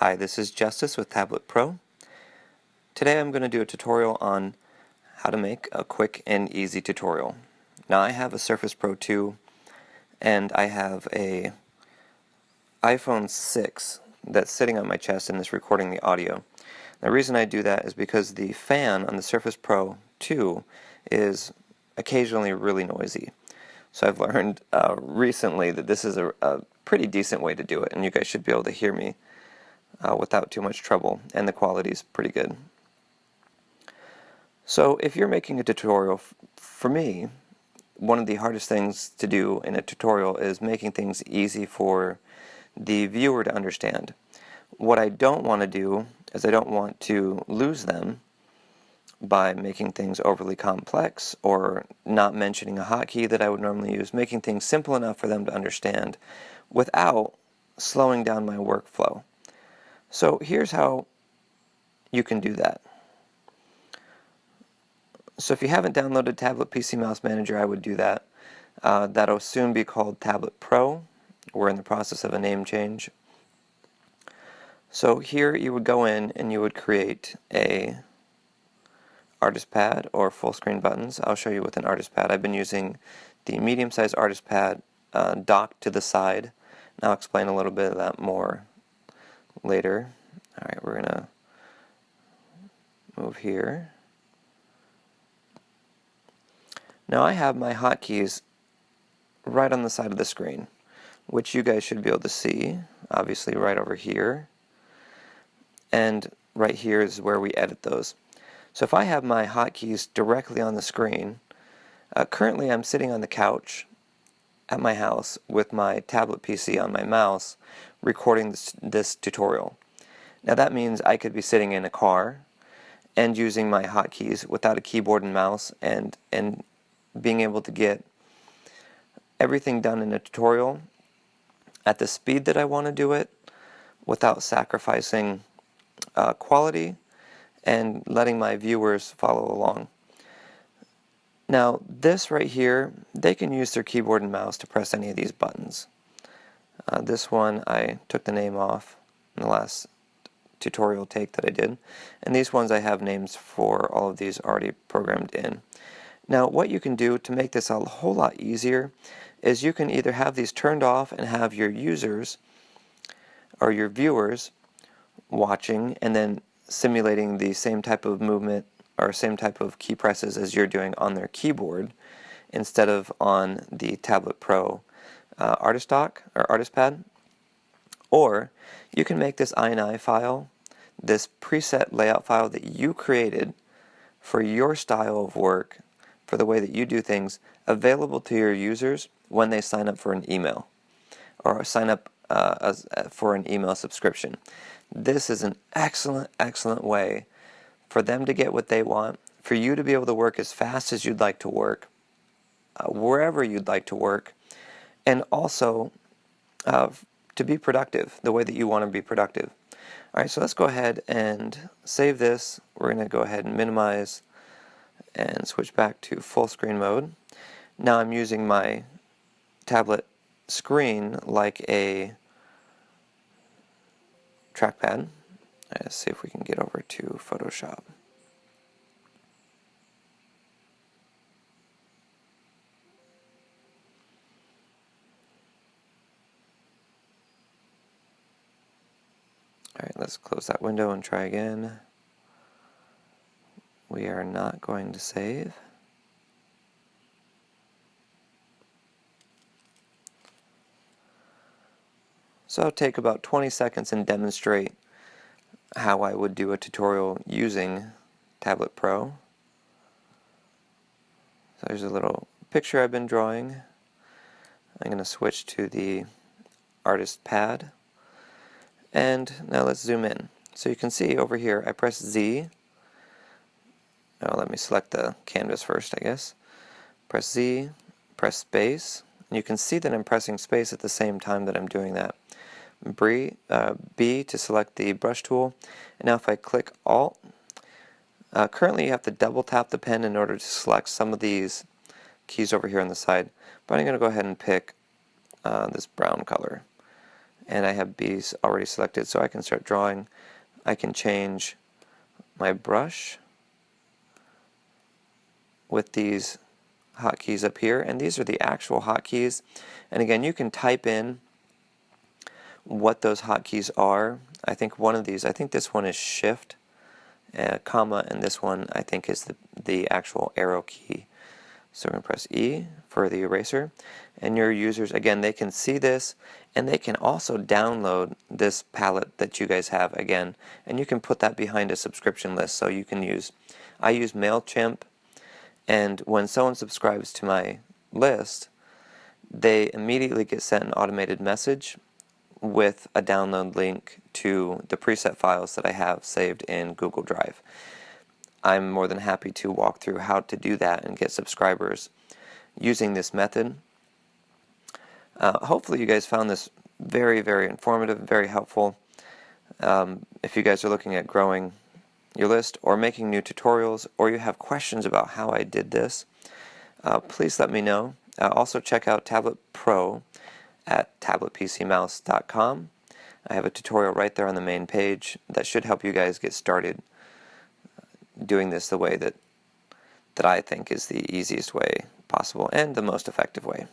Hi, this is Justice with Tablet Pro. Today I'm going to do a tutorial on how to make a quick and easy tutorial. Now I have a Surface Pro 2 and I have a iPhone 6 that's sitting on my chest and is recording the audio. The reason I do that is because the fan on the Surface Pro 2 is occasionally really noisy. So I've learned recently that this is a pretty decent way to do it, and you guys should be able to hear me without too much trouble, and the quality is pretty good. So if you're making a tutorial, for me, one of the hardest things to do in a tutorial is making things easy for the viewer to understand. What I don't want to do is I don't want to lose them by making things overly complex or not mentioning a hotkey that I would normally use, making things simple enough for them to understand without slowing down my workflow. So here's how you can do that. So if you haven't downloaded Tablet PC Mouse Manager, I would do that. That'll soon be called Tablet Pro. We're in the process of a name change. So here you would go in and you would create a artist pad or full screen buttons. I'll show you with an artist pad. I've been using the medium-sized artist pad docked to the side. And I'll explain a little bit of that more later. Alright, we're going to move here. Now I have my hotkeys right on the side of the screen, which you guys should be able to see, obviously right over here. And right here is where we edit those. So if I have my hotkeys directly on the screen, currently I'm sitting on the couch at my house with my tablet PC on my mouse recording this tutorial. Now that means I could be sitting in a car and using my hotkeys without a keyboard and mouse and being able to get everything done in a tutorial at the speed that I want to do it without sacrificing quality and letting my viewers follow along. Now this right here, they can use their keyboard and mouse to press any of these buttons. This one I took the name off in the last tutorial take that I did, and these ones I have names for all of these already programmed in. Now what you can do to make this a whole lot easier is you can either have these turned off and have your users or your viewers watching and then simulating the same type of movement or same type of key presses as you're doing on their keyboard instead of on the Tablet Pro artist dock or artist pad. Or you can make this INI file, this preset layout file that you created for your style of work, for the way that you do things, available to your users when they sign up for an email or sign up for an email subscription. This is an excellent way for them to get what they want, for you to be able to work as fast as you'd like to work, wherever you'd like to work, and also to be productive the way that you want to be productive. Alright, so let's go ahead and save this. We're going to go ahead and minimize and switch back to full screen mode. Now I'm using my tablet screen like a trackpad. Let's see if we can get over to Photoshop. Alright, let's close that window and try again. We are not going to save. So I'll take about 20 seconds and demonstrate how I would do a tutorial using Tablet Pro. So there's a little picture I've been drawing. I'm going to switch to the artist pad. And now let's zoom in. So you can see over here I press Z. Oh, let me select the canvas first, I guess. Press Z, press space, and you can see that I'm pressing space at the same time that I'm doing that. B to select the brush tool, and now if I click Alt, currently you have to double tap the pen in order to select some of these keys over here on the side, but I'm going to go ahead and pick this brown color, and I have B's already selected, so I can start drawing. I can change my brush with these hotkeys up here, and these are the actual hotkeys. And again, you can type in what those hotkeys are. I think this one is Shift, comma, and this one I think is the actual arrow key. So we're going to press E for the eraser, and your users, again, they can see this, and they can also download this palette that you guys have again, and you can put that behind a subscription list. So you can I use MailChimp, and when someone subscribes to my list, they immediately get sent an automated message with a download link to the preset files that I have saved in Google Drive. I'm more than happy to walk through how to do that and get subscribers using this method. Hopefully you guys found this very, very informative, very helpful. If you guys are looking at growing your list or making new tutorials, or you have questions about how I did this, please let me know. Also check out Tablet Pro at tabletpcmouse.com. I have a tutorial right there on the main page that should help you guys get started doing this the way that I think is the easiest way possible and the most effective way.